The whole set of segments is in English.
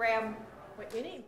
grab what you need.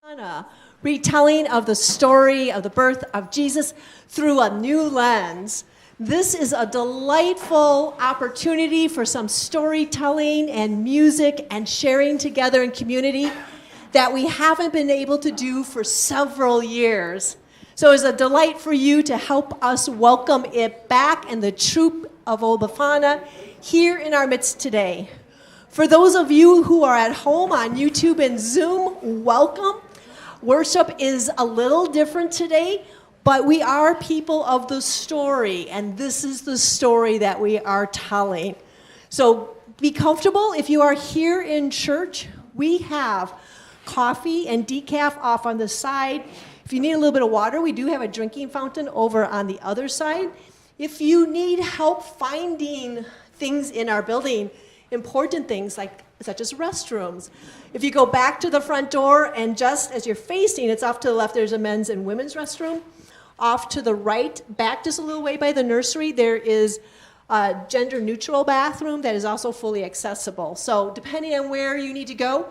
A retelling of the story of the birth of Jesus through a new lens. This is a delightful opportunity for some storytelling and music and sharing together in community that we haven't been able to do for several years. So it's a delight for you to help us welcome it back and the troupe of Old Bafana here in our midst today. For those of you who are at home on YouTube and Zoom, welcome. Worship is a little different today, but we are people of the story, and this is the story that we are telling. So be comfortable. If you are here in church, we have coffee and decaf off on the side. If you need a little bit of water, we do have a drinking fountain over on the other side. If you need help finding things in our building, important things such as restrooms. If you go back to the front door and just as you're facing, it's off to the left, there's a men's and women's restroom. Off to the right, back just a little way by the nursery, there is a gender-neutral bathroom that is also fully accessible. So depending on where you need to go,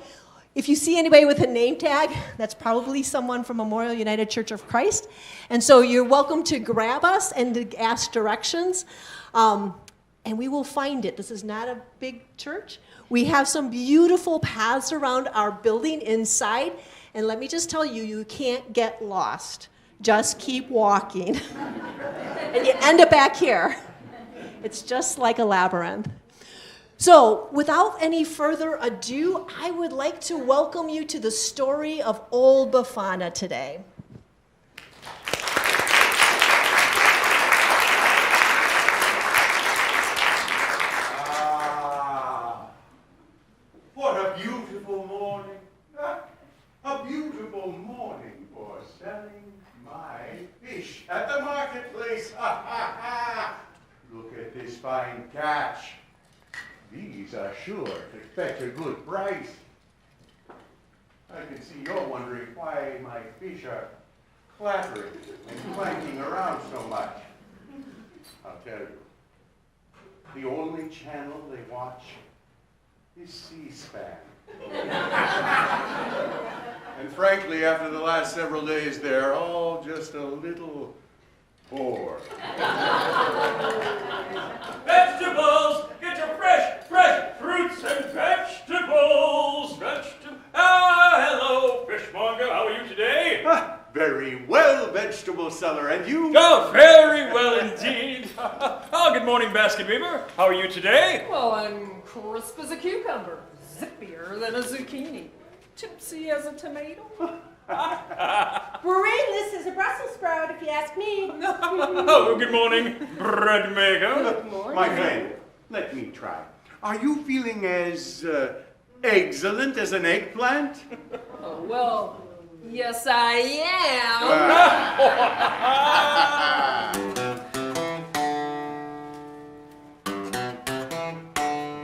if you see anybody with a name tag, that's probably someone from Memorial United Church of Christ. And so you're welcome to grab us and to ask directions. And we will find it. This is not a big church. We have some beautiful paths around our building inside. And let me just tell you, you can't get lost. Just keep walking. And you end up back here. It's just like a labyrinth. So without any further ado, I would like to welcome you to the story of Old Bafana today. What a beautiful morning. A beautiful morning for selling my fish at the marketplace. Look at this fine catch. These are sure to fetch a good price. I can see you're wondering why my fish are clattering and clanking around so much. I'll tell you. The only channel they watch is C-SPAN. And frankly, after the last several days, they're all just a little bored. Vegetables! Get your fresh fruits and vegetables! Hello, fishmonger. How are you today? Very well, vegetable seller. And you? Oh, very well indeed. Good morning, basket weaver. How are you today? Well, I'm crisp as a cucumber, zippier than a zucchini, tipsy as a tomato. Brainless as a Brussels sprout, if you ask me. Oh, good morning, bread maker. Good morning. My friend, let me try. Are you feeling as excellent as an eggplant? Oh, well, yes, I am.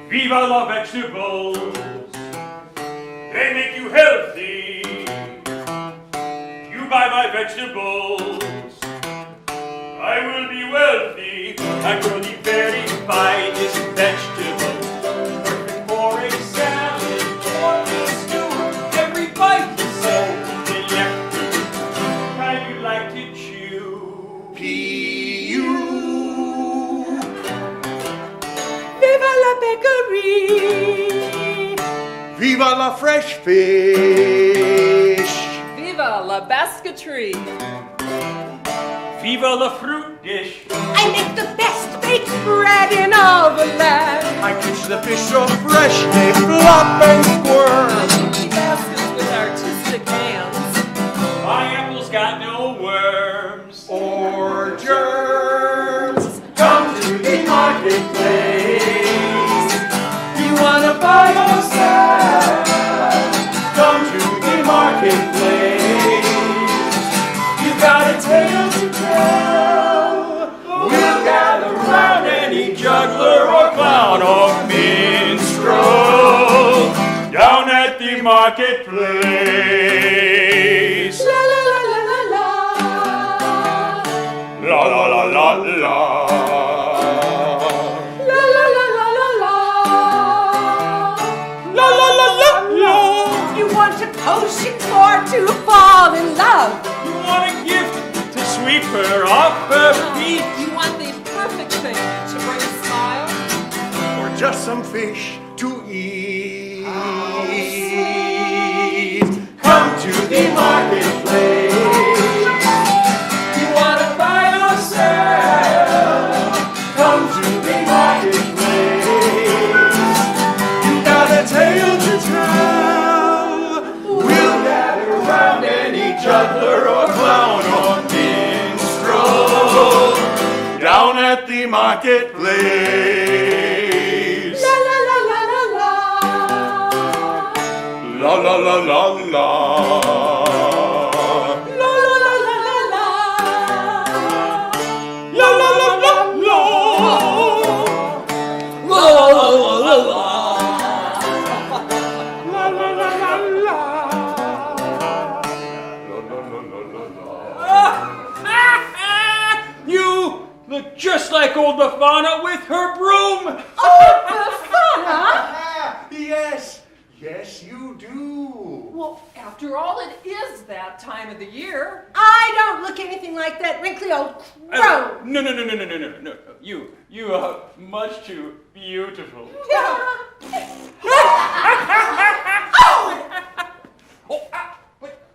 Viva la vegetables! They make you healthy. You buy my vegetables, I will be wealthy. I grow the very finest vegetables, perfect for a salad or a stew. Every bite is so delectable. How you like to chew? P.U. Viva la bakery! Viva la fresh fish! Viva la basketry! Viva la fruit dish! I make the best baked bread in all the land. I catch the fish so fresh they flop and squirm. Empty baskets with artistic hands. My apples got no worms. Or germs. Come to the marketplace. You wanna buy or sell? Come to the marketplace. You got a tale to tell. We'll gather round any juggler or clown or minstrel Down at the marketplace. La la la la la la. La la la la la. La la la la la la. La la la la la. You want a potion for to fall in love. You want a gift to sweep her off her feet. You want the perfect thing to bring a smile. Or just some fish to eat. Come to the marketplace. You want to buy or sell? Come to the marketplace. You got a tale to tell. We'll gather round any juggler or clown or minstrel down at the marketplace. La la la la la la. La la la la la. La la la la la la. La la la la la. La la la la la. La la la la la. You look just like old Befana with her broom. Yes, yes you do. Well, after all, it is that time of the year. I don't look anything like that wrinkly old crow. No. You are much too beautiful.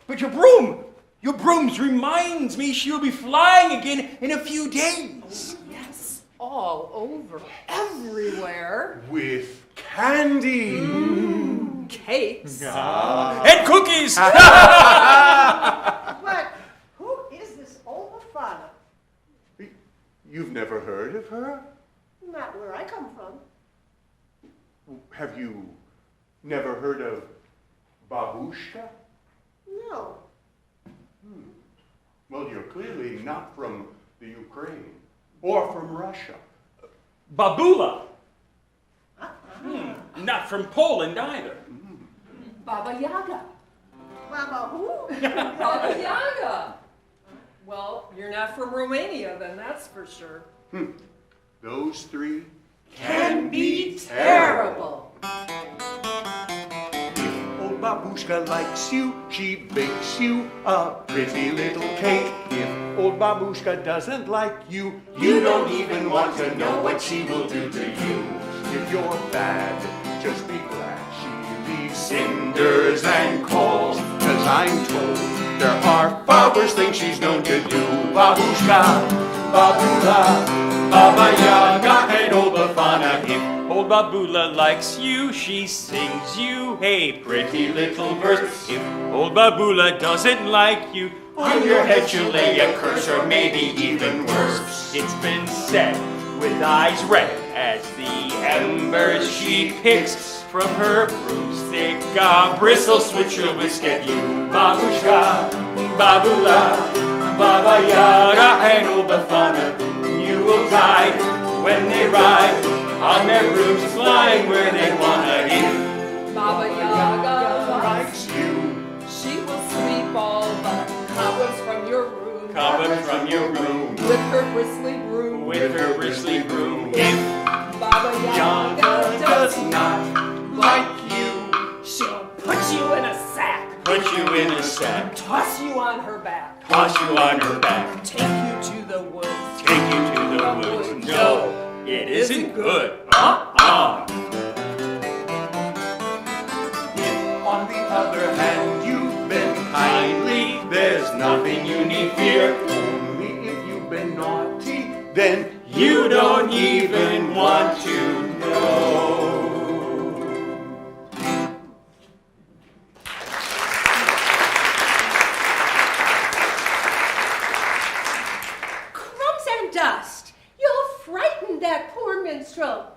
But your broom! Your brooms reminds me she'll be flying again in a few days. Yes, all over, everywhere. With candy. Cakes. And cookies! But who is this old Befana? You've never heard of her? Not where I come from. Have you never heard of Babushka? No. Well, you're clearly not from the Ukraine or from Russia. Babula. Not from Poland either. Baba Yaga. Mama, who? Baba Yaga. Well, you're not from Romania, then that's for sure. Those three Can be terrible. Old Babushka likes you, she bakes you a pretty little cake. If old Babushka doesn't like you, you don't even want to know what she will do to you. If you're bad, just be glad she leaves cinders and coals. 'Cause I'm told there are far worse things she's known to do. Babushka, Babula, Baba Yaga, and old Befana. If Old Babula likes you, she sings you a pretty little verse. If old Babula doesn't like you, on your head she'll lay a curse, or maybe even worse. it's been said with eyes red as the embers she picks from her broomstick. A bristle switch she'll whisk at you. Babushka, Babula, Baba Yaga, and old Befana. You will die when they ride on their brooms, flying where they wanna be. Baba Yaga Likes you. She will sweep all the cobwebs from your room. Cobwebs from your room With her bristly broom. with her bristly broom. If Baba Yaga Yaga does not like you, she'll put you in a sack. put you in a sack, Toss you on her back. toss you on her back, Take you to the woods. take you to the woods. No, it isn't good. Uh-uh. If, on the other hand, you've been kindly, there's nothing you need fear. Only if you've been naughty, then You don't even want to know. Crumbs and dust. You'll frighten that poor minstrel.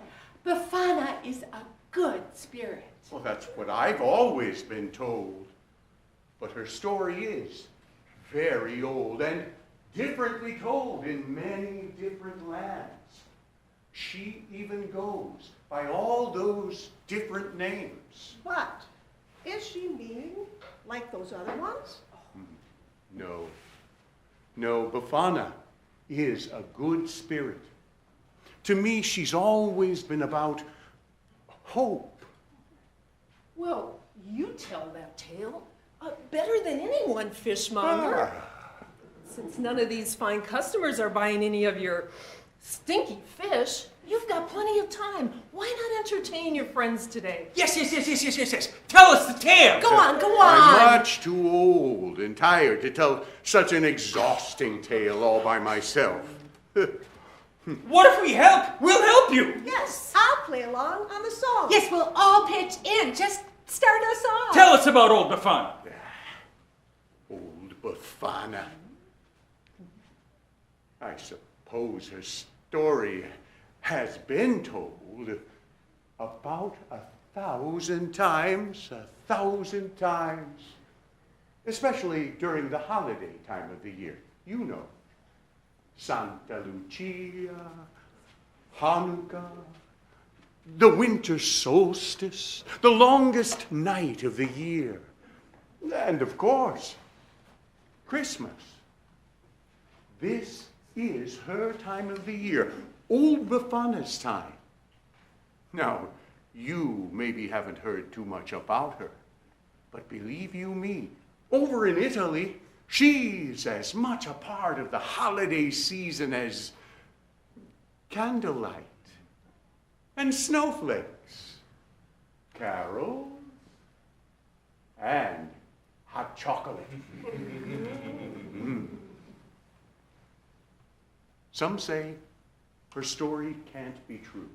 Befana is a good spirit. well, that's what I've always been told. But her story is very old and differently told in many different lands. She even goes by all those different names. But is she mean like those other ones? No, Befana is a good spirit. To me, she's always been about hope. Well, you tell that tale. Better than anyone, fishmonger. Since none of these fine customers are buying any of your stinky fish, you've got plenty of time. Why not entertain your friends today? Yes. Tell us the tale. Go on. I'm much too old and tired to tell such an exhausting tale all by myself. What if we help? We'll help you. Yes, I'll play along on the song. Yes, we'll all pitch in. Just start us off. Tell us about old Bafana. Old Bafana. I suppose her story has been told about 1,000 times, 1,000 times. Especially during the holiday time of the year. You know. Santa Lucia, Hanukkah, the winter solstice, the longest night of the year, and of course, Christmas. This is her time of the year, old Bafana's time. Now, you maybe haven't heard too much about her, but believe you me, over in Italy, she's as much a part of the holiday season as candlelight and snowflakes, carols, and hot chocolate. Some say her story can't be true.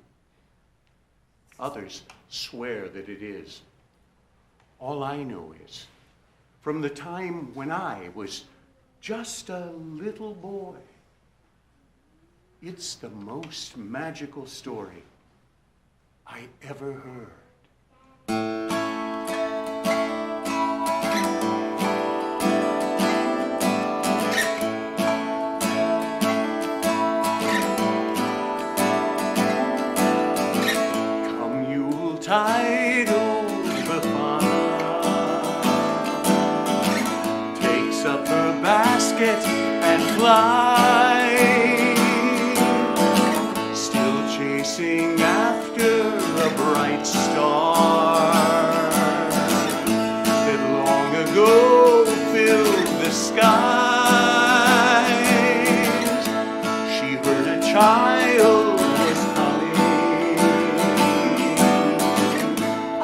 Others swear that it is. All I know is, from the time when I was just a little boy, it's the most magical story I ever heard. Come Yuletide, old Bafana takes up her basket and flies, still chasing after a bright star that long ago filled the skies. She heard a child was coming,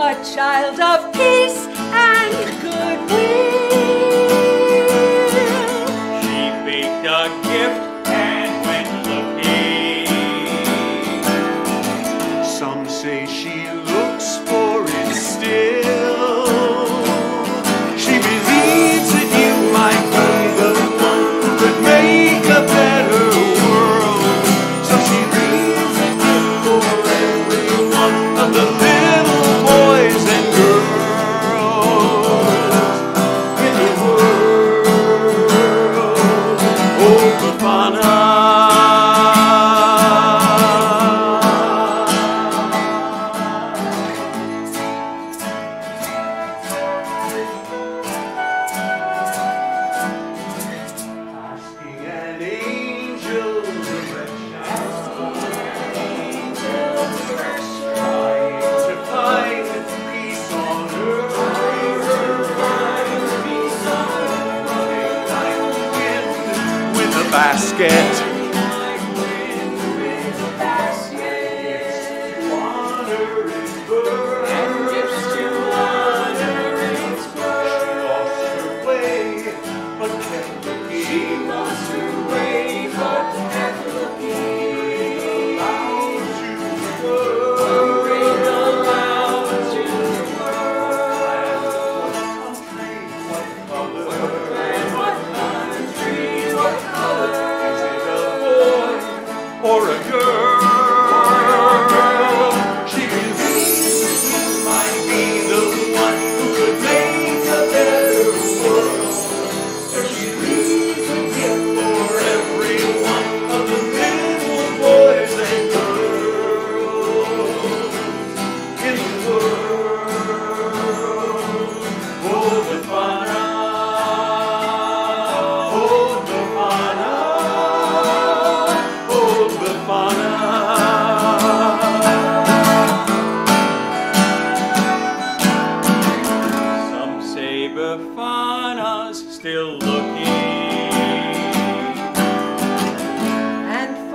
A child of peace and goodwill. She baked a gift and went looking. Some say she looks for it still. She believes that you might be the one who could make a better world. So she leaves a gift for every one of the little boys and girls.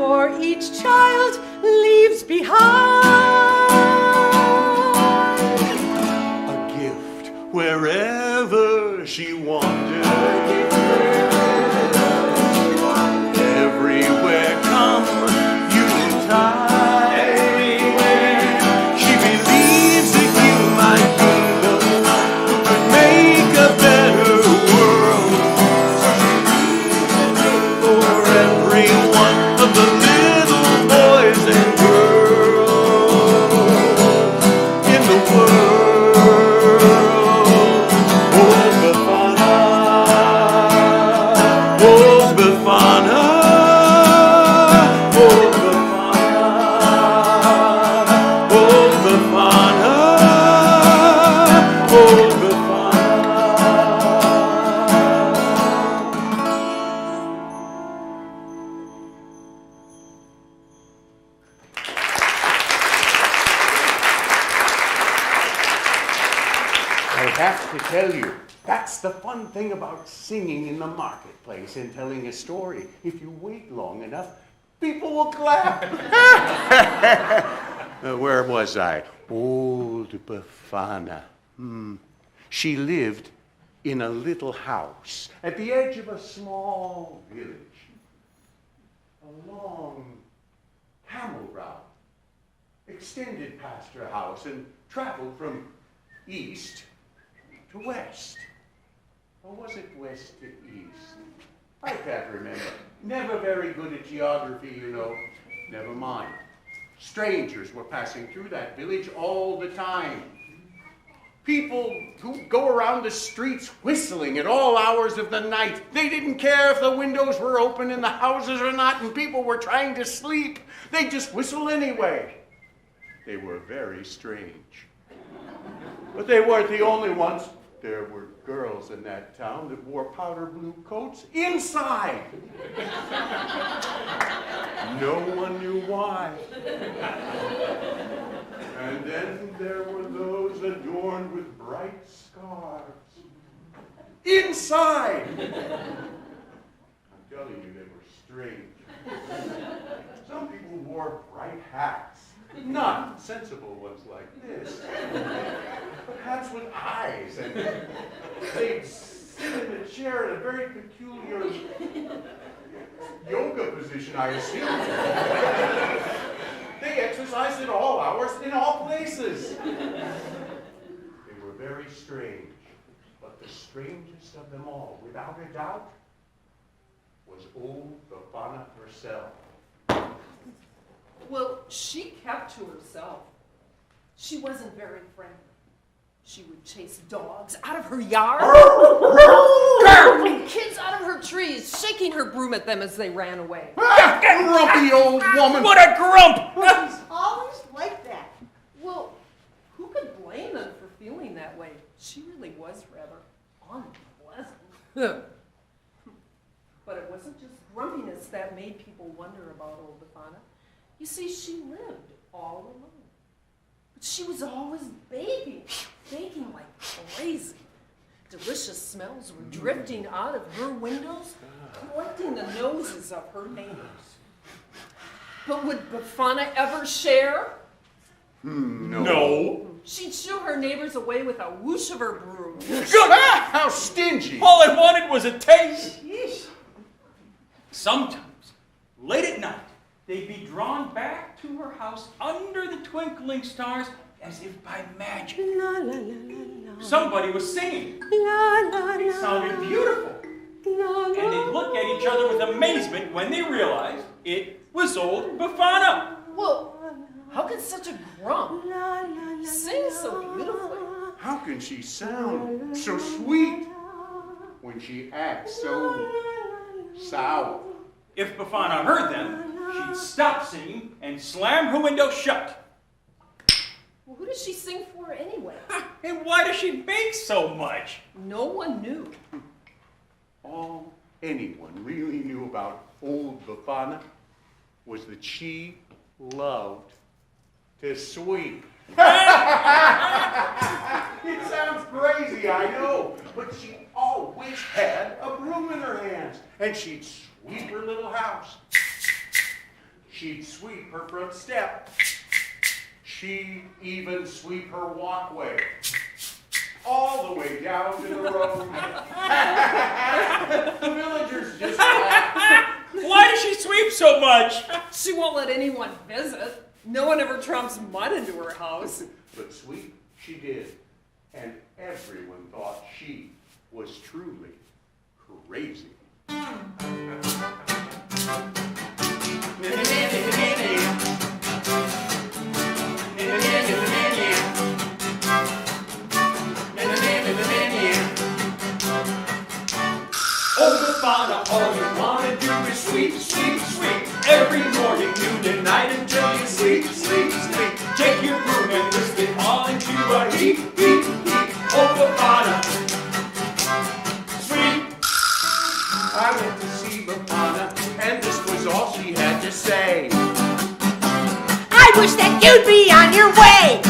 for each child leaves behind. A gift wherever she wandered. Everywhere come Yuletide. Everywhere. She believes that you might be the one who could make a better world. For every one of the little boys and girls in the world. Oh, Befana. Oh, Befana. Oh, Befana. Oh, Befana. Oh, Befana. I have to tell you, that's the fun thing about singing in the marketplace and telling a story. If you wait long enough, people will clap. Where was I? Old Befana. She lived in a little house at the edge of a small village. A long camel route extended past her house and traveled from east to west. Or was it west to east? I can't remember. Never very good at geography, you know. Never mind. Strangers were passing through that village all the time. People who go around the streets whistling at all hours of the night. They didn't care if the windows were open in the houses or not, and people were trying to sleep. They just whistle anyway. They were very strange. But they weren't the only ones. There were girls in that town that wore powder blue coats inside. No one knew why. And then there were those adorned with bright scarves. Inside! I'm telling you, they were strange. Some people wore bright hats. Not sensible ones like this. But hats with eyes, and they'd sit in a chair in a very peculiar yoga position, I assume. They exercised at all hours, in all places. They were very strange, but the strangest of them all, without a doubt, was old Befana herself. Well, she kept to herself. She wasn't very friendly. She would chase dogs out of her yard, and kids out of her trees, shaking her broom at them as they ran away. Grumpy old woman! What a grump! It's always like that. Well, who could blame them for feeling that way? She really was rather unpleasant. But it wasn't just grumpiness that made people wonder about old Befana. You see, she lived all alone. But she was always baking like crazy. Delicious smells were drifting out of her windows, collecting the noses of her neighbors. But would Befana ever share? No. She'd shoo her neighbors away with a whoosh of her broom. How stingy! All I wanted was a taste. Yeesh. Sometimes, late at night, they'd be drawn back to her house under the twinkling stars as if by magic. La la la la la. Somebody was singing. La la It la. sounded beautiful. La, la, And they'd look at each other with amazement when they realized it was old Befana. Well, how could such a grump la, la, la, sing so beautifully? How can she sound so sweet when she acts so sour? If Befana heard them, she'd stop singing and slam her window shut. Well, who does she sing for anyway? And why does she bake so much? No one knew. All anyone really knew about old Befana was that she loved to sweep. It sounds crazy, I know, but she always had a broom in her hands, and she'd sweep her little house. She'd sweep her front step. She'd even sweep her walkway. All the way down to the road. The villagers just laughed. Why does she sweep so much? She won't let anyone visit. No one ever trumps mud into her house. But sweep she did. And everyone thought she was truly crazy. Oh, Befana, all you wanna do is sweep, sweep, sweep. Every morning, noon, and night until you sleep, sleep, sleep. Take your broom and whisk it all into a heap, heap, heap. Oh, Befana, sweep. I went to see Befana, and this was all she had to say. I wish that you'd be on your way.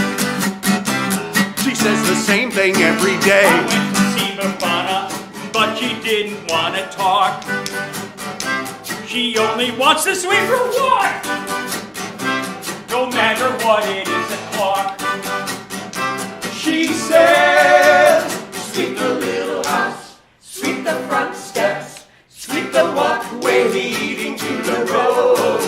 She says the same thing every day. I went to see Befana, but she didn't want to talk. She only wants to sweep her walk. No matter what it is o'clock. She says, sweep the little house, sweep the front steps, sweep the walkway leading to the road.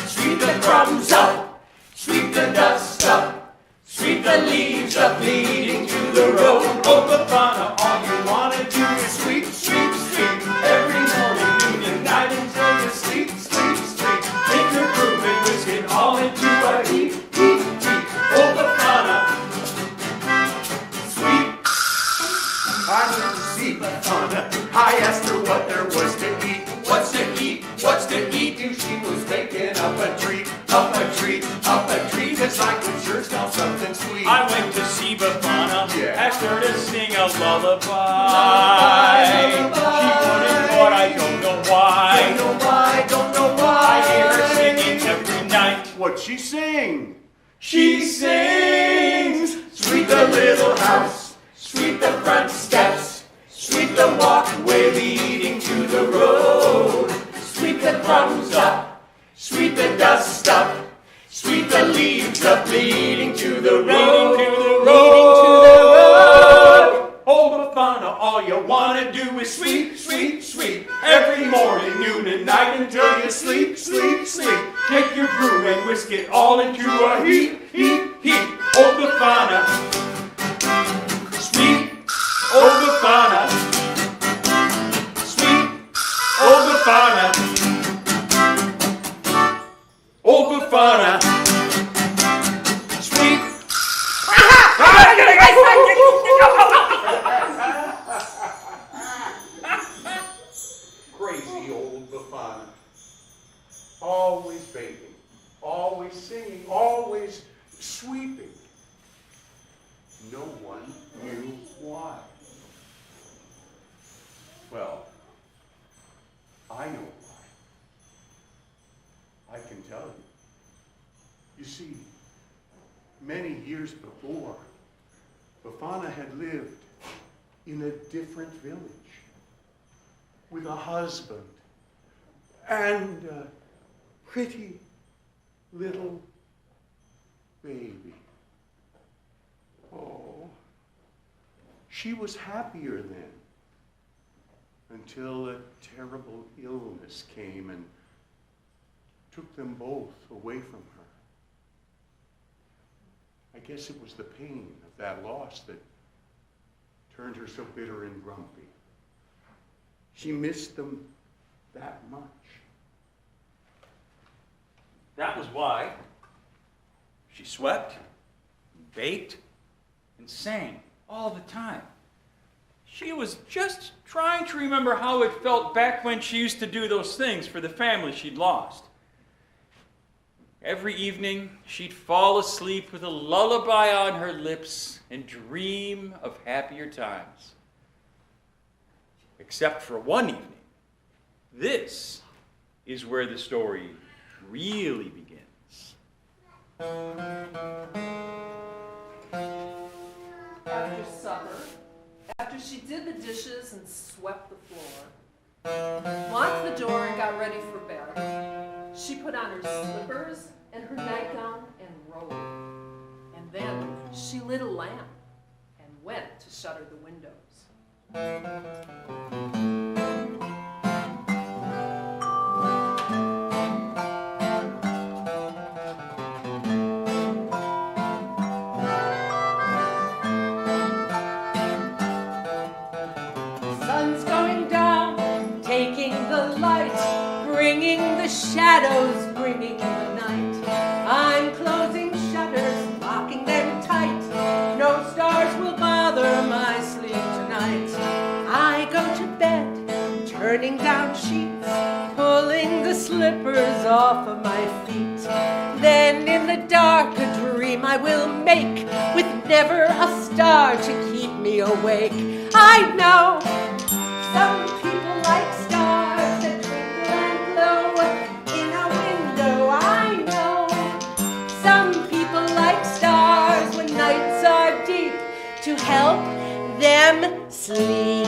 Sweep the crumbs up, sweep the dust up, sweep the leaves up leading to the road. Oh, Befana, all you wanna do is sweep, sweep, sweep. Every morning, noon, and night until you sleep, sleep, sleep. Take your broom and whisk it all into a heap, heap, heap. Oh, Befana, sweep. I went to see Befana. I asked her what there was to eat. What's to eat? What's to eat? And she was making up a treat, up a treat, up a treat. 'Cause I could sure smell something sweet. I went to see Befana, Yeah. asked her to sing a lullaby. She wouldn't, but I don't know why. Don't know why, don't know why. I hear her singing every night. What'd she sing? She sings, Sweep the little house, sweep the front steps, sweep the walkway leading to the road. Sweep the crumbs up, sweep the dust up, sweep the leaves up leading to the road. leading to the road. Oh, Befana, all you wanna do is Sweep, sweep, sweep, every morning, noon and night until you sleep, sleep, sleep. take your broom and whisk it all into a heap, heap, heap. Oh, Befana, sweep. Oh, Befana, sweep. Oh, Befana, oh, Befana, sweep. Crazy old Befana. Always bathing, always singing, always sweeping. No one knew why. Well, I know why. I can tell you. You see, many years before, Befana had lived in a different village with a husband and a pretty little baby. Oh, she was happier then until a terrible illness came and took them both away from her. I guess it was the pain of that loss that turned her so bitter and grumpy. She missed them that much. That was why she swept, baked, and sang all the time. She was just trying to remember how it felt back when she used to do those things for the family she'd lost. Every evening, she'd fall asleep with a lullaby on her lips and dream of happier times. Except for one evening. This is where the story really begins. After supper, after she did the dishes and swept the floor, locked the door and got ready for bed, She put on her slippers and her nightgown and robe. And then she lit a lamp and went to shutter the windows. Sun's going down, taking the light, bringing the shadows, bringing the night. I'm closing shutters, locking them tight. No stars will bother my sleep tonight. I go to bed, turning down sheets, pulling the slippers off of my feet. Then in the dark a dream I will make, with never a star to keep me awake. I know some people like stars that twinkle and glow in a window. I know some people like stars when nights are deep to help them sleep.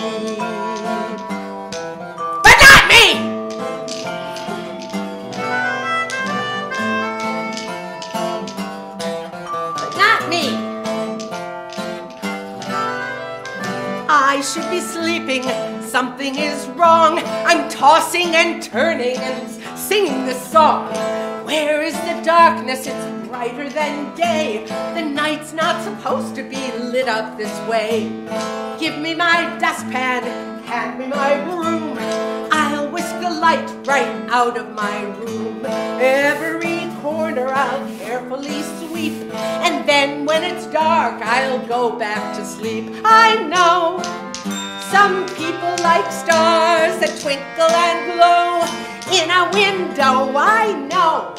But not me! But not me! I should be sleeping, something is wrong. I'm tossing and turning and singing this song. Where is the darkness? It's brighter than day. The night's not supposed to be lit up this way. Give me my dustpan, hand me my broom. I'll whisk the light right out of my room. Every corner I'll carefully sweep, and then when it's dark I'll go back to sleep. I know some people like stars that twinkle and glow in a window. I know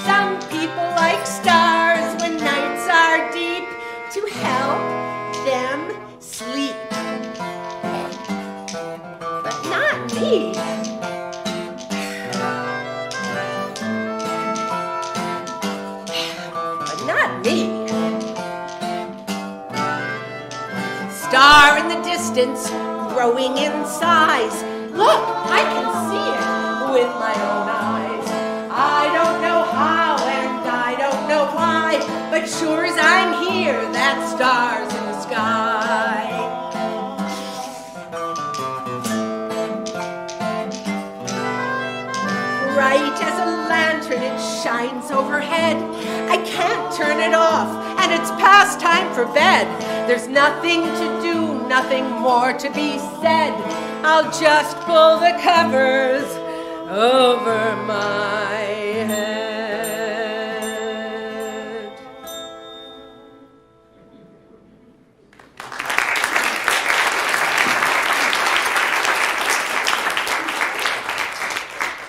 some people like stars when nights are deep to help them sleep. But not me. But not me. Star in the distance, growing in size. Look, I can see it with my own eyes. I don't know how and I don't know why, but sure as I'm here, that star's in the sky. Bright as a lantern, it shines overhead. I can't turn it off, and it's past time for bed. There's nothing to do, nothing more to be said. I'll just pull the covers over my head.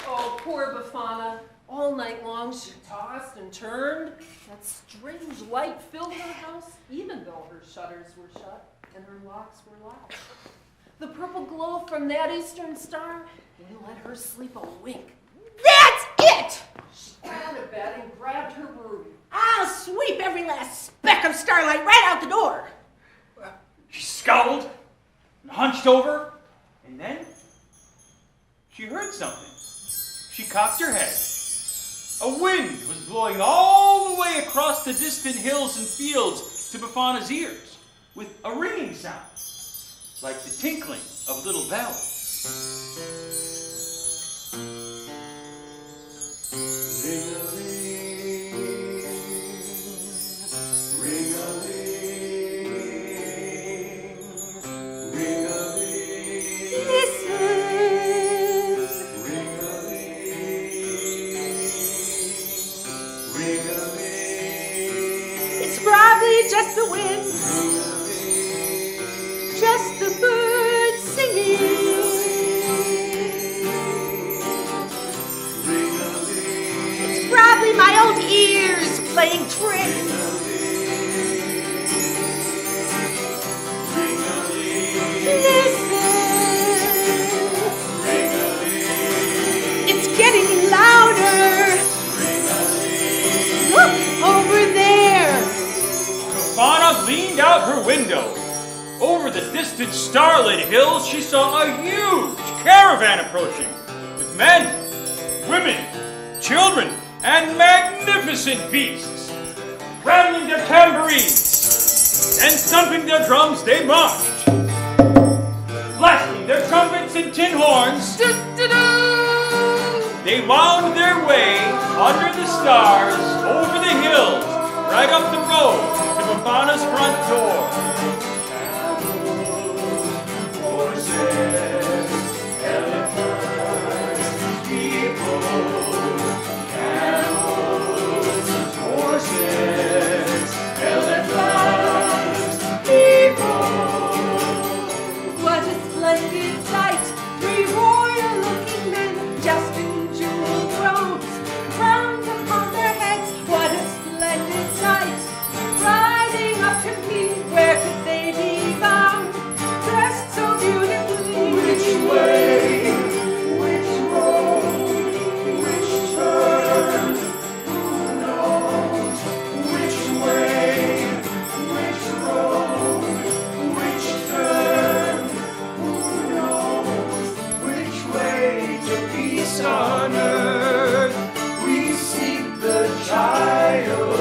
Oh, poor Befana. All night long she tossed and turned. That strange light filled her house, even though her shutters were shut and her locks were locked. The purple glow from that eastern star didn't let her sleep a wink. That's it! She got out of bed and grabbed her broom. I'll sweep every last speck of starlight right out the door. She scowled and hunched over, and then she heard something. She cocked her head. A wind was blowing all the way across the distant hills and fields to Befana's ears, with a ringing sound, like the tinkling of little bells. Just the wind, just the birds singing. It's probably my old ears playing tricks. Listen, it's getting louder. Look over there. Befana leaned out her window. Over the distant starlit hills, she saw a huge caravan approaching, with men, women, children and magnificent beasts. Rattling their tambourines and thumping their drums, they marched. Blasting their trumpets and tin horns, they wound their way under the stars, over the hills, right up the road to Bafana's front door. Horses, elephants, people, camels, horses, elephants, people. What a splendid sight! 3 royal-looking men, just in jeweled robes, crowned upon their heads. What a splendid sight! Riding up to me, where could they be found? Dressed so beautifully. Which way? Which road? Which turn? Who knows? Which way? Which road? Which turn? Who knows? Which way to peace on earth? We seek the child.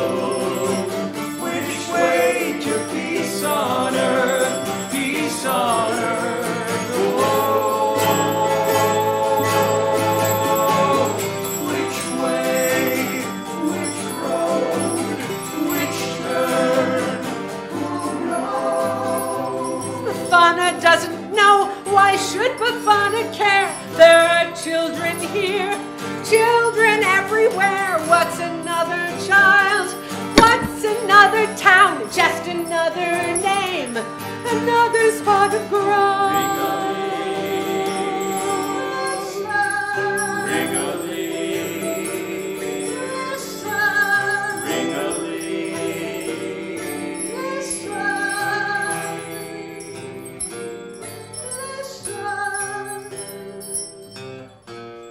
Which way to peace on earth? Peace on earth. Oh, which way? Which road? Which turn? Who knows? Bafana doesn't know. Why should Bafana care? There are children here, children everywhere. What's another child? What's another town? Just another name, another spot of grass.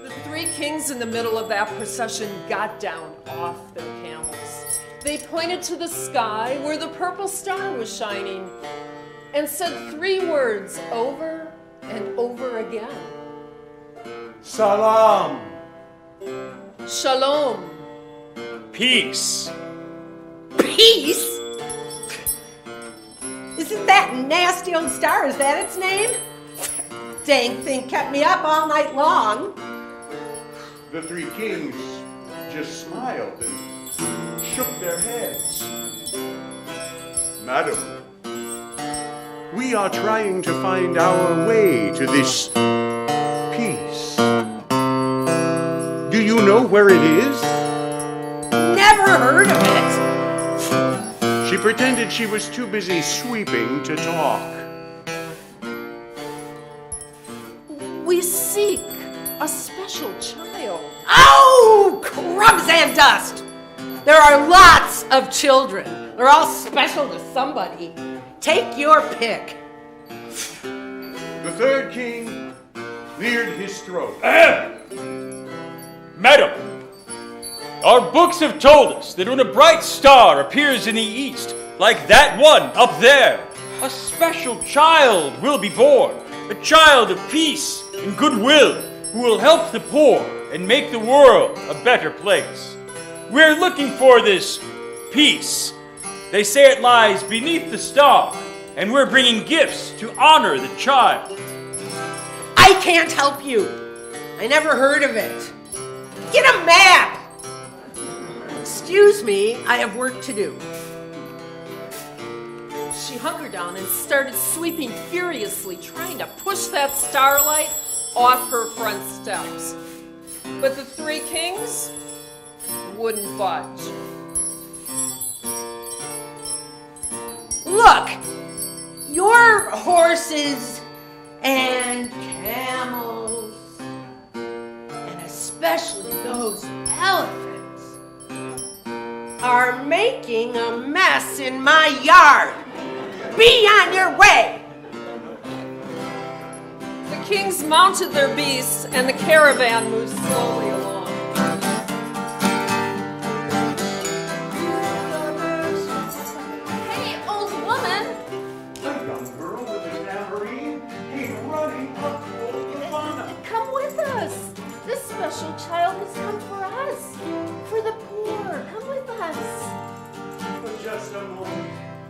The 3 kings in the middle of that procession got down off their camels. They pointed to the sky where the purple star was shining and said 3 words over and over again. Salam. Shalom. Peace. Peace? Isn't that nasty old star? Is that its name? Dang thing kept me up all night long. The 3 kings just smiled and shook their heads. Madam, we are trying to find our way to this peace. Do you know where it is? Never heard of it. She pretended she was too busy sweeping to talk. We seek a special child. Oh, crumbs and dust! There are lots of children. They're all special to somebody. Take your pick. The 3rd king cleared his throat. Madam, our books have told us that when a bright star appears in the east, like that one up there, a special child will be born, a child of peace and goodwill who will help the poor and make the world a better place. We're looking for this peace. They say it lies beneath the star, and we're bringing gifts to honor the child. I can't help you. I never heard of it. Get a map! Excuse me, I have work to do. She hunkered down and started sweeping furiously, trying to push that starlight off her front steps. But the 3 kings wouldn't budge. Look, your horses and camels, and especially those elephants, are making a mess in my yard. Be on your way! The kings mounted their beasts and the caravan moved slowly along. Hey, old woman! A young girl with a tambourine came running up to old Bafana. Come with us. This special child has come for us.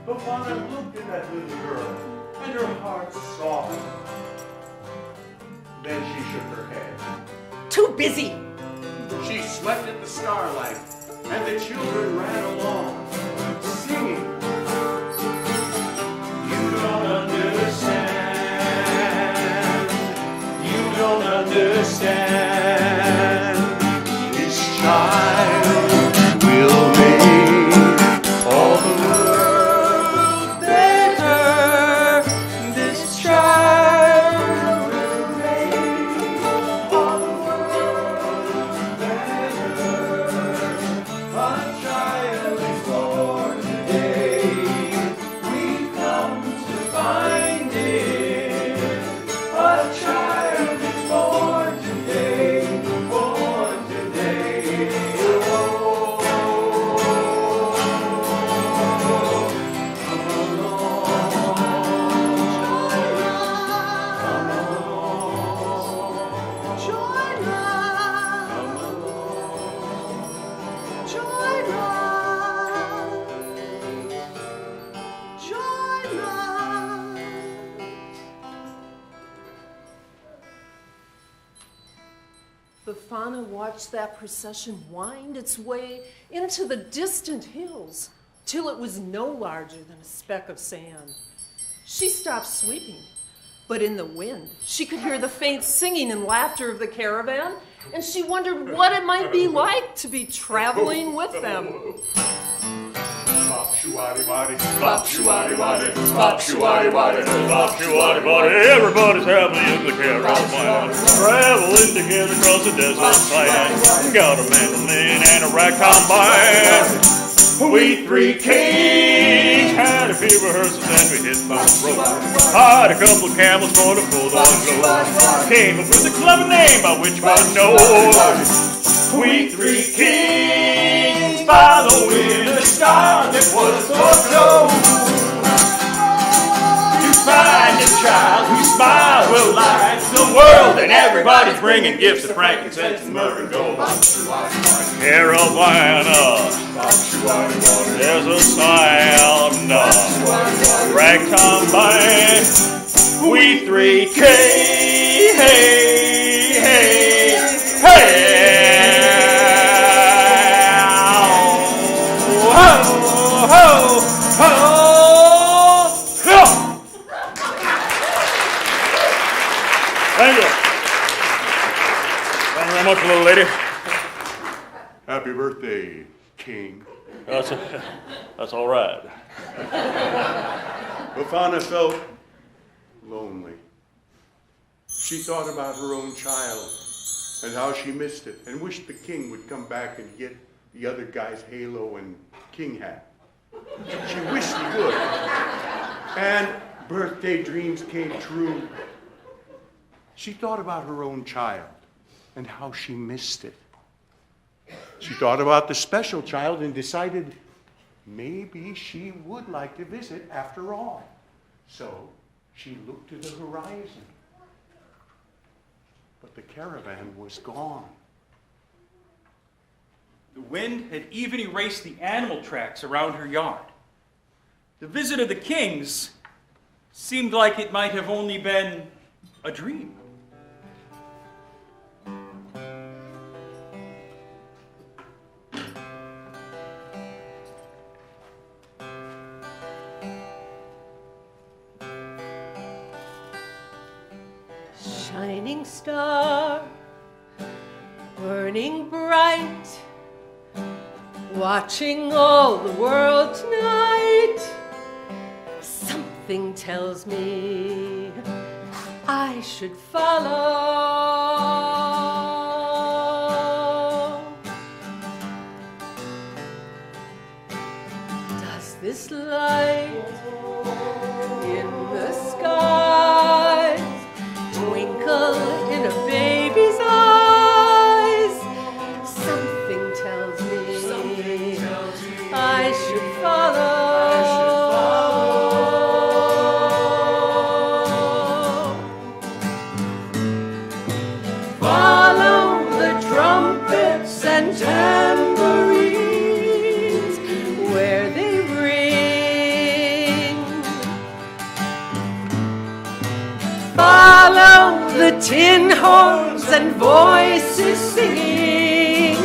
Bafana looked at that little girl, and her heart softened. Then she shook her head. Too busy. She swept at the starlight, and the children ran along, singing. You don't understand. You don't understand. This child will make all the world better. This child will make all the world better. A child is born today. We've come to find it. A child is born today. Born today. Oh, come along. Come along. Join us. Come along. Join us. Join us. Bafana watched that procession wind its way into the distant hills till it was no larger than a speck of sand. She stopped sweeping, but in the wind she could hear the faint singing and laughter of the caravan, and she wondered what it might be like to be traveling with them. Bop shoo-waddy waddy, Bop shoo-waddy waddy, bop shoo-waddy waddy, bop shoo-waddy waddy. Everybody's happily in the caravan, traveling together across the desert sand. Got a mandolin and a ragtime band. We three kings had a few rehearsals and we hit the road. Hired a couple of camels for the bulldog load. Came up with a clever name by which one knows. We three kings following a star that was foretold. To find a child whose smile will light the world, and everybody's bringing gifts of frankincense and myrrh and gold. Carolina, there's a sound of ragtime band. We three K, hey, hey, hey. Ho, ho, ho, ho. Thank you. Thank you very much, little lady. Happy birthday, King. That's all right. Bafana felt lonely. She thought about her own child and how she missed it and wished the king would come back and get the other guy's halo and king hat. She wished he would. And birthday dreams came true. She thought about her own child and how she missed it. She thought about the special child and decided maybe she would like to visit after all. So she looked to the horizon. But the caravan was gone. The wind had even erased the animal tracks around her yard. The visit of the kings seemed like it might have only been a dream. Shining star, burning bright, watching all the world tonight. Something tells me I should follow. Does this light in the skies twinkle in a baby's eyes? Something tells me I should follow. Follow the trumpets and tambourines where they ring. tones and voices singing,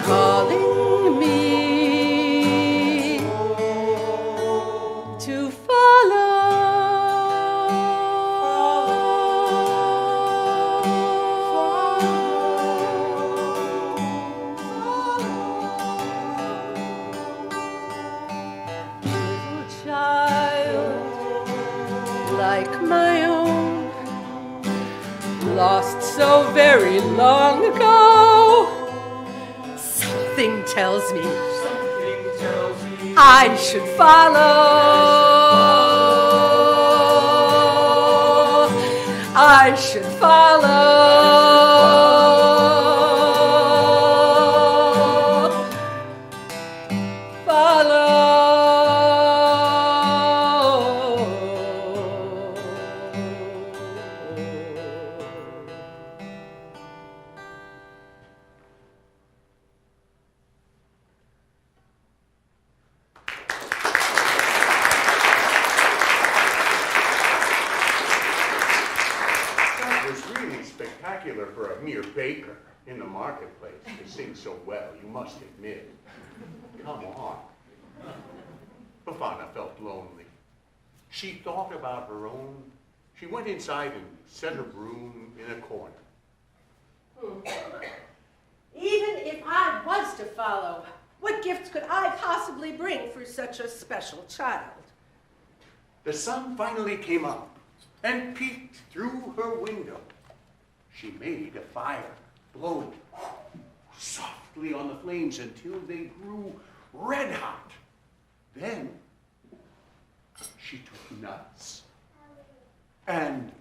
calling me to follow. Little child like my own, lost so very long ago. Something tells me I should follow. I should follow. That was really spectacular for a mere baker in the marketplace to sing so well, you must admit. Come on. Befana felt lonely. She thought about her own. She went inside and set her broom in a corner. Even if I was to follow, what gifts could I possibly bring for such a special child? The sun finally came up and peeked through her window. She made a fire, blowing softly on the flames until they grew red hot. Then she took nuts and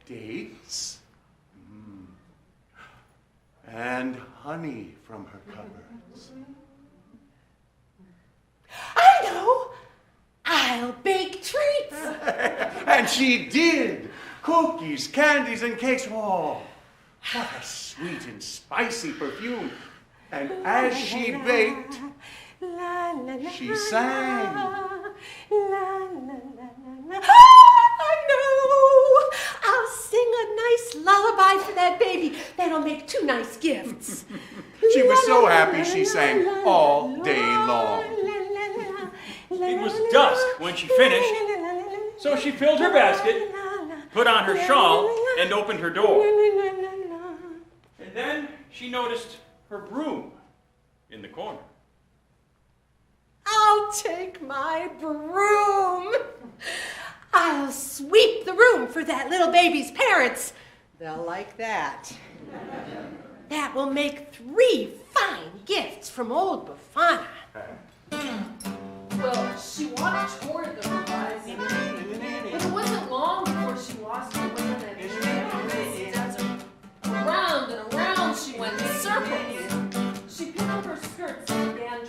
dates and honey from her cupboards. I know! I'll bake treats! And she did. Cookies, candies, and cakes. Oh, what a sweet and spicy perfume. And as she baked, she sang. I know! I'll sing a nice lullaby for that baby. That'll make 2 nice gifts. She was so happy she sang all day long. It was dusk when she finished, so she filled her basket, put on her shawl, and opened her door. And then she noticed her broom in the corner. I'll take my broom. I'll sweep the room for that little baby's parents. They'll like that. That will make 3 fine gifts from old Befana. Well, she walked toward the horizon, but it wasn't long before she lost her way in that desert. Around and around she went in circles. She picked up her skirts and began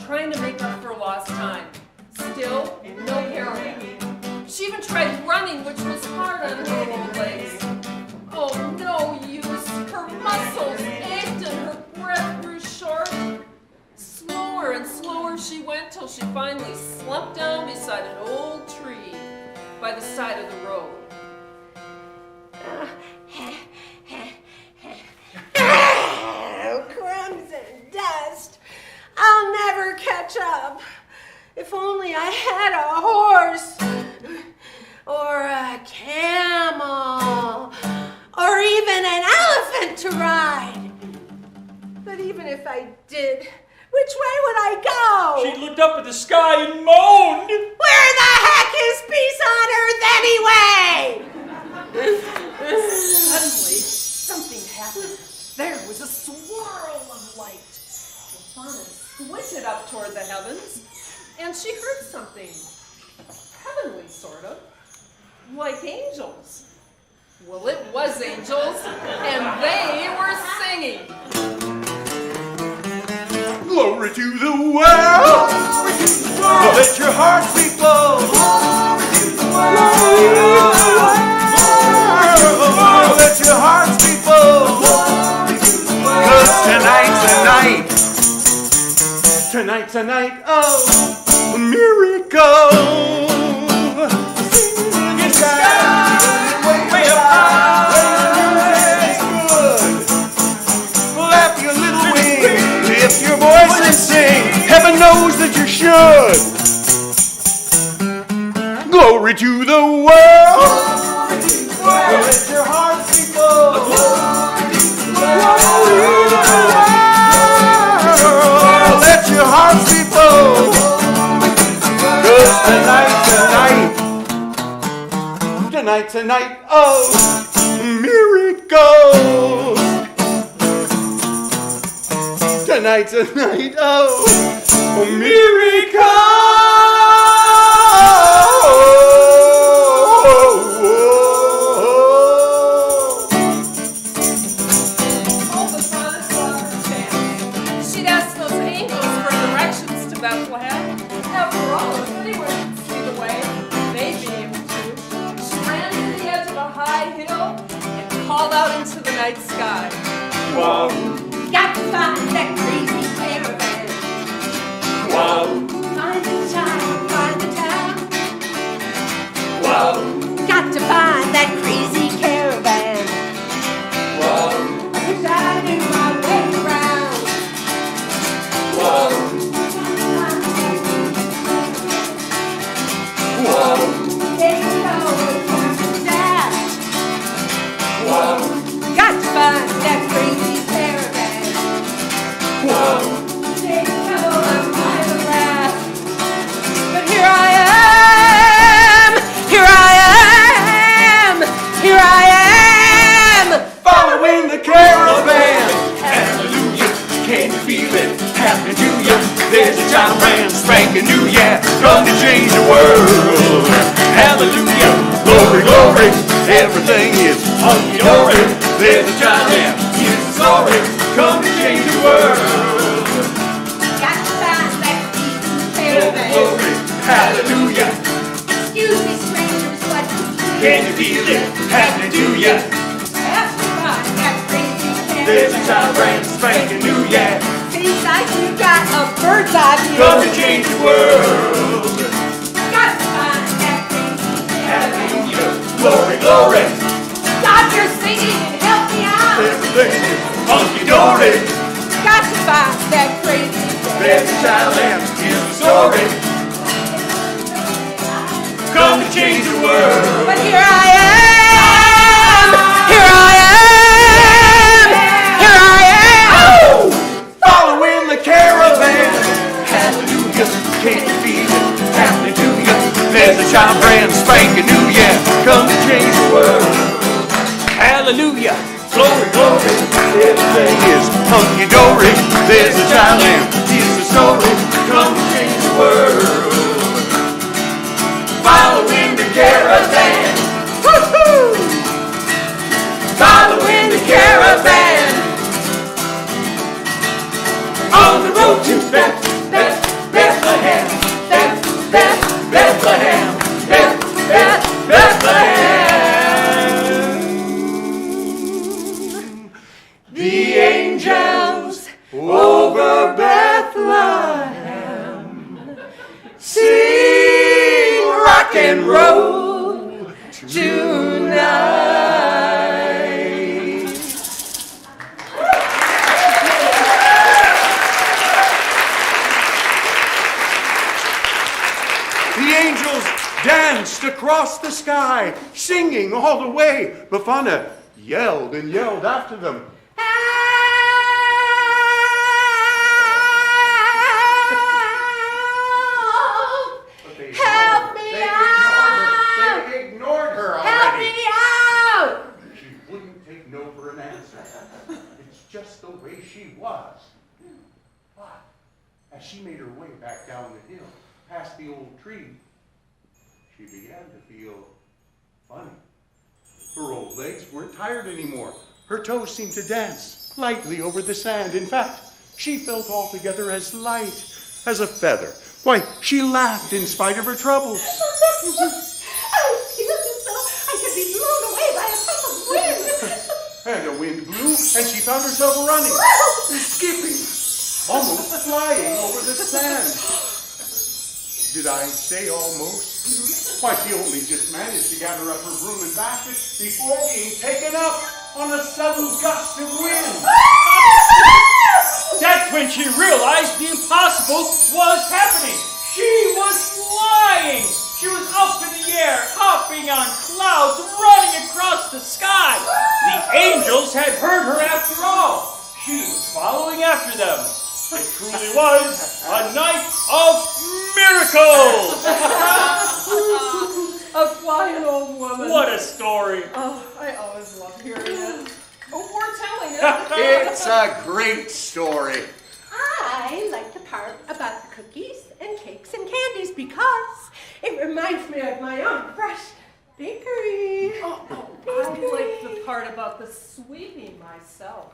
trying to make up for lost time. Still, no heroin. She even tried running, which was hard on her little legs. Oh, no use. Her muscles ached and her breath grew short. Slower and slower she went till she finally slumped down beside an old tree by the side of the road. Oh, crumbs and dust. I'll never catch up. If only I had a horse, or a camel, or even an elephant to ride. But even if I did, which way would I go? She looked up at the sky and moaned. Where the heck is peace on earth anyway? Suddenly, something happened. There was a swirl of light. Befana squinted up toward the heavens, and she heard something heavenly, sort of, like angels. Well, it was angels, and they were singing. Glory to the world. Let your hearts be full. Let your hearts be full. 'Cause tonight's a night of a miracle. Sing in the sky, way up high. rejoice and sing. Heaven knows that you should. Glory to the world. Let your hearts be full. Glory to the world. Let your hearts be full. 'Cause tonight's a night of miracles. Tonight's a night of miracles. She'd ask those angels for directions to Bethlehem. After all, if anyone could see the way, they'd be able to. She ran to the edge of a high hill and called out into the night sky. Wow. Got to find that crazy caravan. Wow. Find the town, find the town. Wow. Got to find that crazy caravan. Wow. I wish I knew my way around. Wow. Wow. They know it's that. Wow. Got to find that crazy caravan. Wow. They know I'm right around. But here I am. Here I am. Here I am. Following the caravan. Hallelujah. Can you feel it? Happy New Year. There's a child brand spanking new, yeah. Come to change the world. Hallelujah. Glory, glory. Everything is hunky-dory. There's a child and here's the story. Come to change the world. Got to find that crazy Glory, caravan. glory. Hallelujah. Excuse me, strangers, but Can you feel it? Happy New Year. have to find that crazy There's a caravan. child brand spanking new, yeah. Seems like you got a bird's eye Come to view. change the world. Got to find that crazy caravan. Hallelujah. Glory, glory. Stop your singing and help me out. Everything is hunky-dory. Got to find that crazy There's a child and here's the story. Come to change the world. But here I am. Here I am. Here I am. Following the caravan. Hallelujah. Can't you feel it? Hallelujah. There's a child brand spanking new, yeah. Come to change the world. Hallelujah. Glory, glory. Everything is hunky-dory. There's a child and here's the story. Come to change the world. Following the caravan. Woo-hoo! Following the caravan. On the road to Bethlehem. Bethlehem. Bethlehem. The angels over Bethlehem sing rock and roll tonight. The angels danced across the sky, singing all the way. Bafana yelled and yelled after them. Help me out! They ignored her Help already. me out! She wouldn't take no for an answer. It's just the way she was. But as she made her way back down the hill, past the old tree, she began to feel funny. Her old legs weren't tired anymore. Her toes seemed to dance lightly over the sand. In fact, she felt altogether as light as a feather. Why, she laughed in spite of her troubles. I feel as though I could be blown away by a puff of wind. And a wind blew, and she found herself running, skipping, almost flying over the sand. Did I say almost? Why, she only just managed to gather up her broom and basket before being taken up on a sudden gust of wind. That's when she realized the impossible was happening. She was flying. She was up in the air, hopping on clouds, running across the sky. The angels had heard her after all. She was following after them. It truly was a night of miracles. A flying old woman. What a story. Oh, I always love hearing it. Or telling it. It's a great story. I like the part about the cookies and cakes and candies because it reminds me of my own fresh bakery. I like the part about the sweeping myself.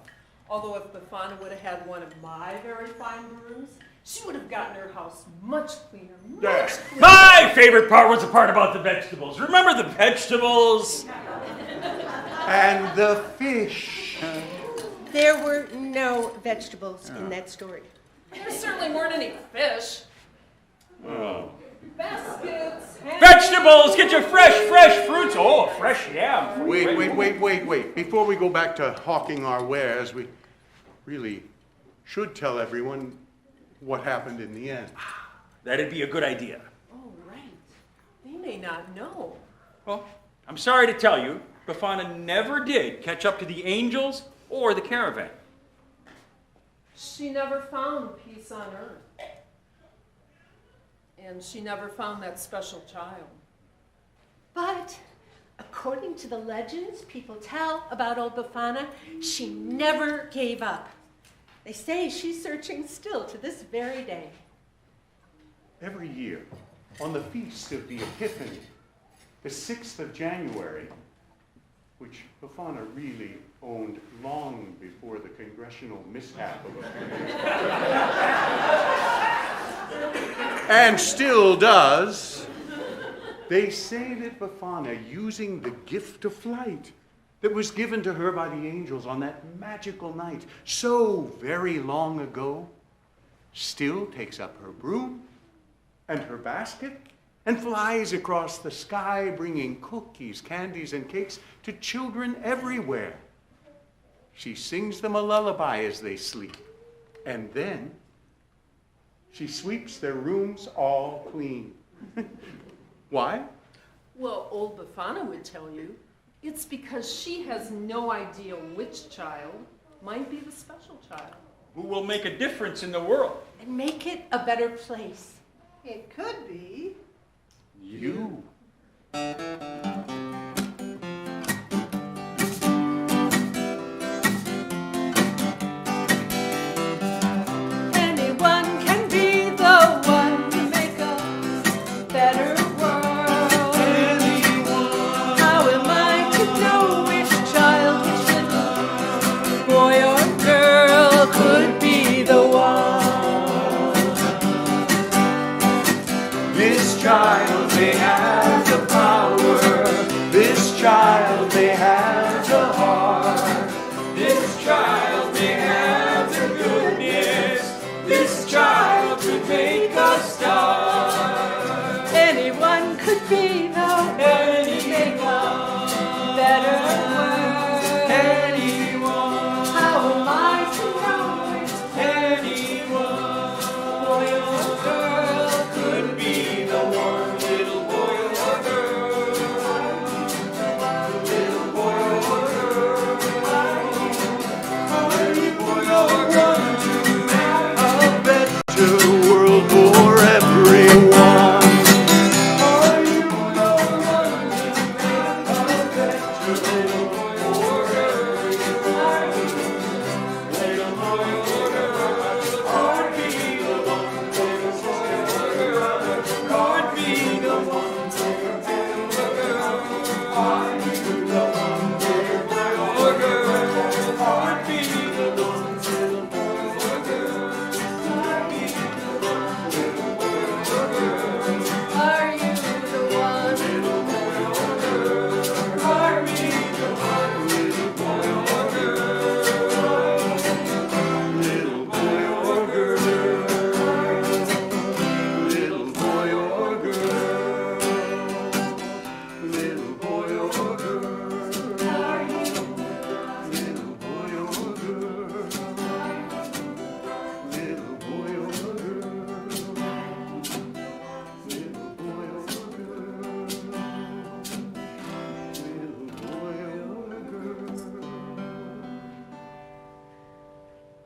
Although if Befana would have had one of my very fine brooms, she would have gotten her house much cleaner, much cleaner. My favorite part was the part about the vegetables. Remember the vegetables? And the fish. There were no vegetables in that story. There certainly weren't any fish. Oh. Baskets. Vegetables! Get your fresh fruits. Oh, a fresh yam. Wait. Before we go back to hawking our wares, we really should tell everyone what happened in the end. That'd be a good idea. Oh, right. They may not know. Well, I'm sorry to tell you, Befana never did catch up to the angels or the caravan. She never found peace on earth. And she never found that special child. But according to the legends people tell about old Befana, she never gave up. They say she's searching still to this very day. Every year, on the feast of the Epiphany, the 6th of January, which Befana really owned long before the congressional mishap of a few years and still does, they say that Befana, using the gift of flight that was given to her by the angels on that magical night so very long ago, still takes up her broom and her basket and flies across the sky, bringing cookies, candies, and cakes to children everywhere. She sings them a lullaby as they sleep, and then she sweeps their rooms all clean. Why? Well, old Befana would tell you it's because she has no idea which child might be the special child. Who will make a difference in the world? And make it a better place. It could be. You. Anyone can be the one to make a better world. Anyone. How am I to know which child, which little boy or girl could be the one? This child may have the power. This child may have the heart. This child may have the goodness. This child could make a star. Anyone could be the one to make a better world. Anyone, How am I to know which anyone, boy or girl could be the one. Little boy or girl, little boy or girl, little boy or girl. A better world.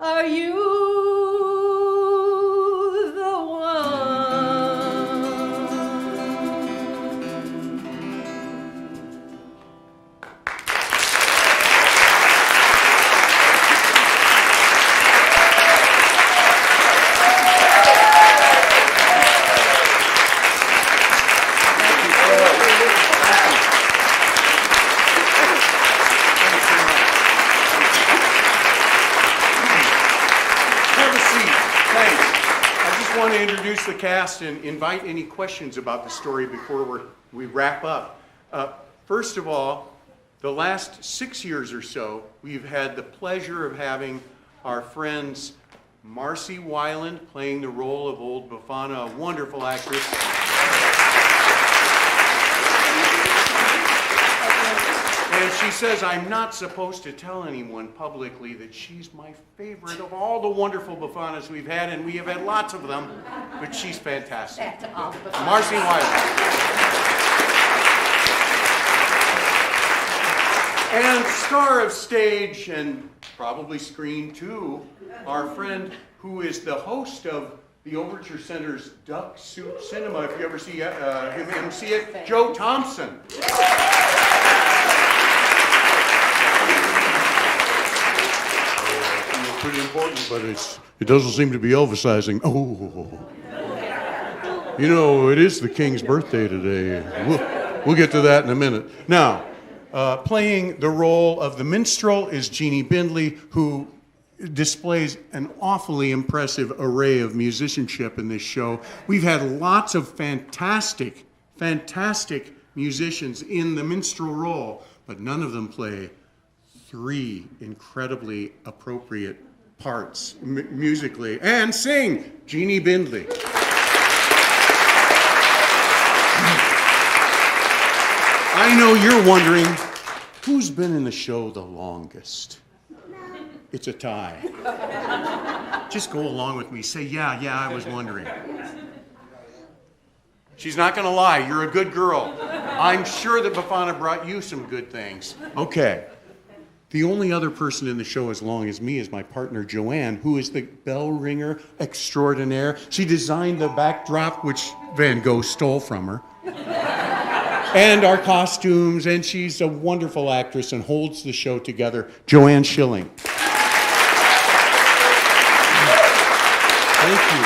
Are you the one? Have a seat. Thanks. I just want to introduce the cast and invite any questions about the story before we wrap up. First of all, the last 6 years or so, we've had the pleasure of having our friends Marcy Weiland playing the role of Old Befana, a wonderful actress. And she says, I'm not supposed to tell anyone publicly that she's my favorite of all the wonderful Befanas we've had, and we have had lots of them, but she's fantastic. Marcy Weiland. And star of stage and probably screen too, our friend who is the host of the Overture Center's Duck Soup Cinema, if you ever see him MC it, Joe Thompson. Pretty important, but it doesn't seem to be Elvisizing. Oh, you know, it is the King's birthday today. We'll get to that in a minute. Now, playing the role of the minstrel is Jeannie Bindley, who displays an awfully impressive array of musicianship in this show. We've had lots of fantastic musicians in the minstrel role, but none of them play three incredibly appropriate parts musically. And sing, Jeannie Bindley. I know you're wondering, who's been in the show the longest? It's a tie. Just go along with me. Say, yeah, I was wondering. She's not going to lie. You're a good girl. I'm sure that Befana brought you some good things. Okay. The only other person in the show as long as me is my partner, Joanne, who is the bell ringer extraordinaire. She designed the backdrop, which Van Gogh stole from her. And our costumes, and she's a wonderful actress and holds the show together. Joanne Schilling. Thank you.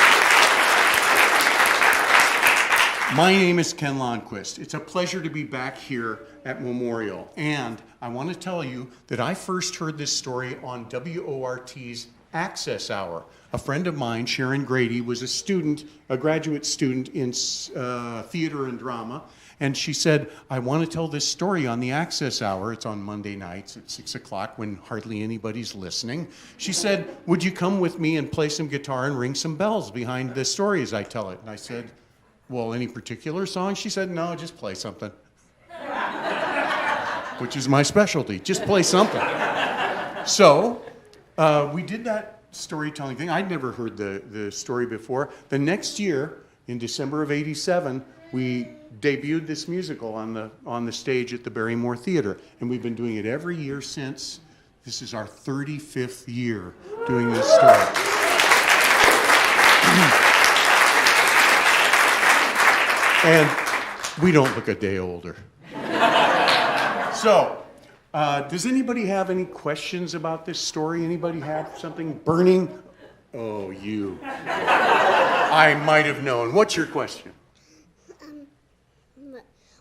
My name is Ken Lonnquist. It's a pleasure to be back here at Memorial. And I want to tell you that I first heard this story on WORT's Access Hour. A friend of mine, Sharon Grady, was a graduate student in theater and drama. And she said, I want to tell this story on the Access Hour. It's on Monday nights at 6 o'clock when hardly anybody's listening. She said, would you come with me and play some guitar and ring some bells behind the story as I tell it? And I said, well, any particular song? She said, no, just play something. Which is my specialty, just play something. So we did that storytelling thing. I'd never heard the story before. The next year, in December of '87, we debuted this musical on the stage at the Barrymore Theater, and we've been doing it every year since. This is our 35th year doing this story. And we don't look a day older. So, does anybody have any questions about this story? Anybody have something burning? Oh, you. I might have known. What's your question?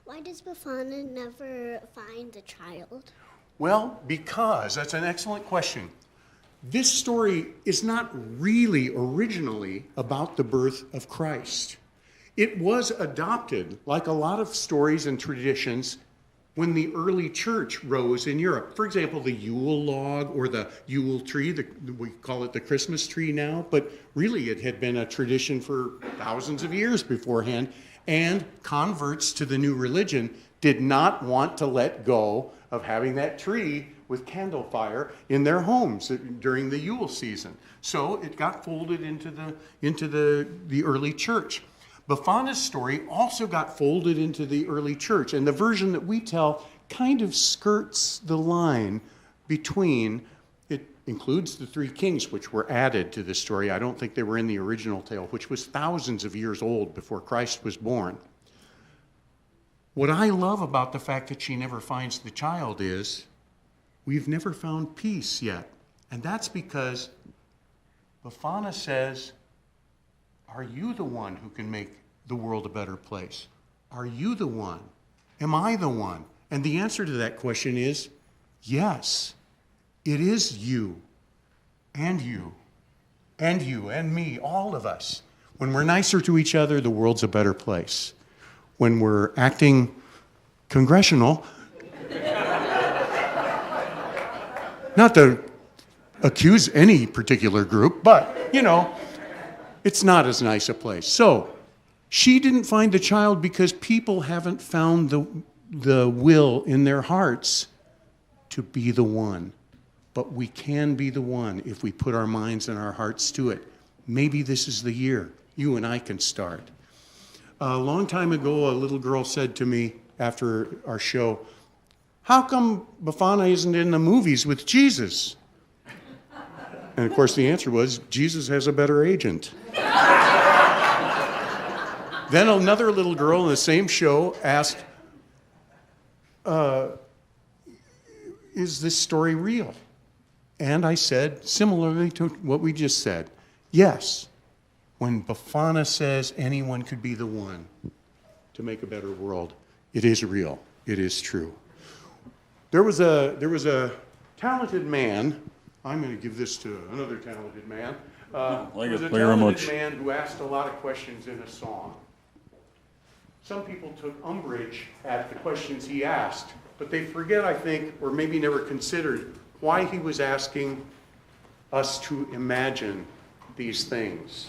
Why does Befana never find the child? Well, because, that's an excellent question. This story is not really originally about the birth of Christ. It was adopted, like a lot of stories and traditions, when the early church rose in Europe. For example, the Yule log or the Yule tree, we call it the Christmas tree now, but really it had been a tradition for thousands of years beforehand. And converts to the new religion did not want to let go of having that tree with candle fire in their homes during the Yule season. So it got folded into the early church. Befana's story also got folded into the early church, and the version that we tell kind of skirts the line between it includes the three kings, which were added to this story. I don't think they were in the original tale, which was thousands of years old before Christ was born. What I love about the fact that she never finds the child is we've never found peace yet. And that's because Bafana says, are you the one who can make the world a better place? Are you the one? Am I the one? And the answer to that question is yes. It is you, and you, and you, and me, all of us. When we're nicer to each other, the world's a better place. When we're acting congressional, not to accuse any particular group, but, you know, it's not as nice a place. So, she didn't find the child because people haven't found the will in their hearts to be the one. But we can be the one if we put our minds and our hearts to it. Maybe this is the year you and I can start. A long time ago, a little girl said to me after our show, how come Bafana isn't in the movies with Jesus? And of course the answer was, Jesus has a better agent. Then another little girl in the same show asked, is this story real? And I said, similarly to what we just said, yes. When Bafana says anyone could be the one to make a better world, it is real. It is true. There was a talented man. I'm going to give this to another talented man. There was a talented man who asked a lot of questions in a song. Some people took umbrage at the questions he asked, but they forget, I think, or maybe never considered why he was asking us to imagine these things.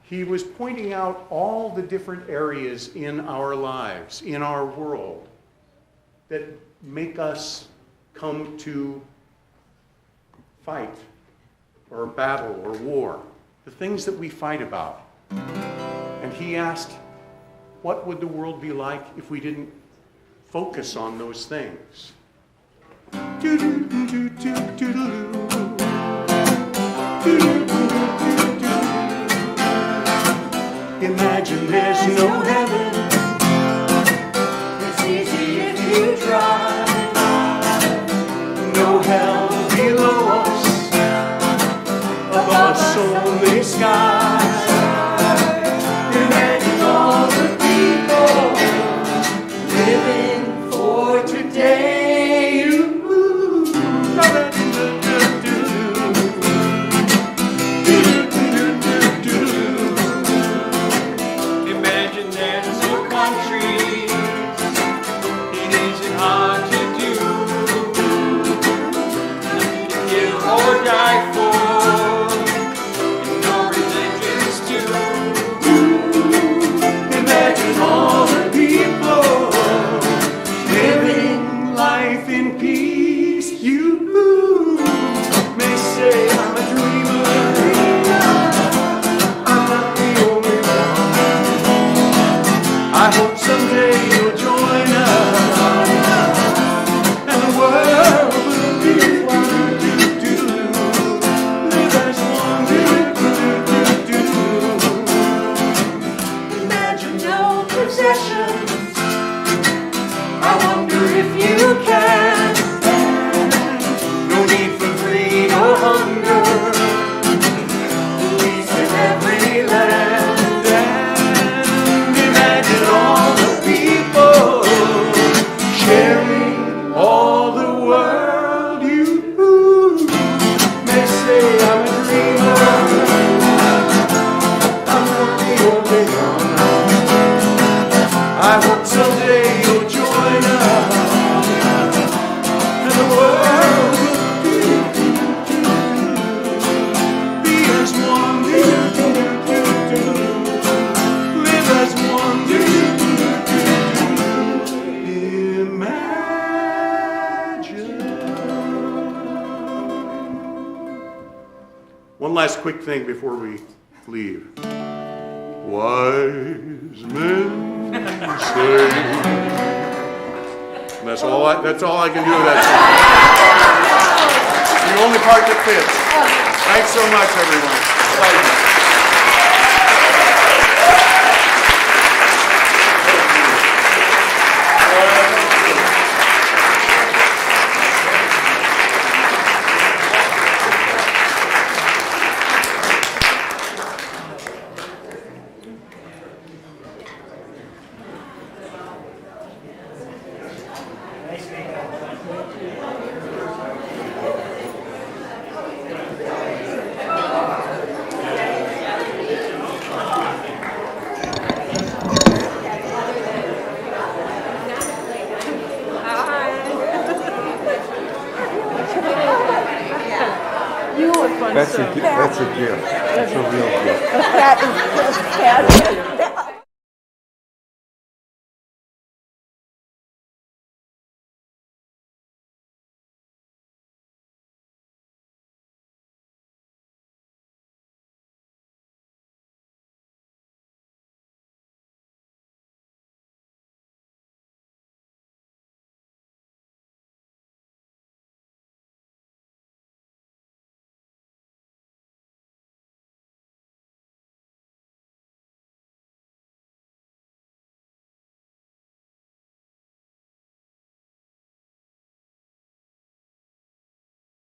He was pointing out all the different areas in our lives, in our world, that make us come to fight or battle or war, the things that we fight about. And he asked, what would the world be like if we didn't focus on those things? Imagine there's no heaven. It's easy if you try. No hell below us, above us only sky. Imagine all the people living for today. One last quick thing before we leave. Wise men say. That's all I can do with that song. the only part that fits. Thanks so much, everyone. Thank you. That's a gift. That's a real gift. That is just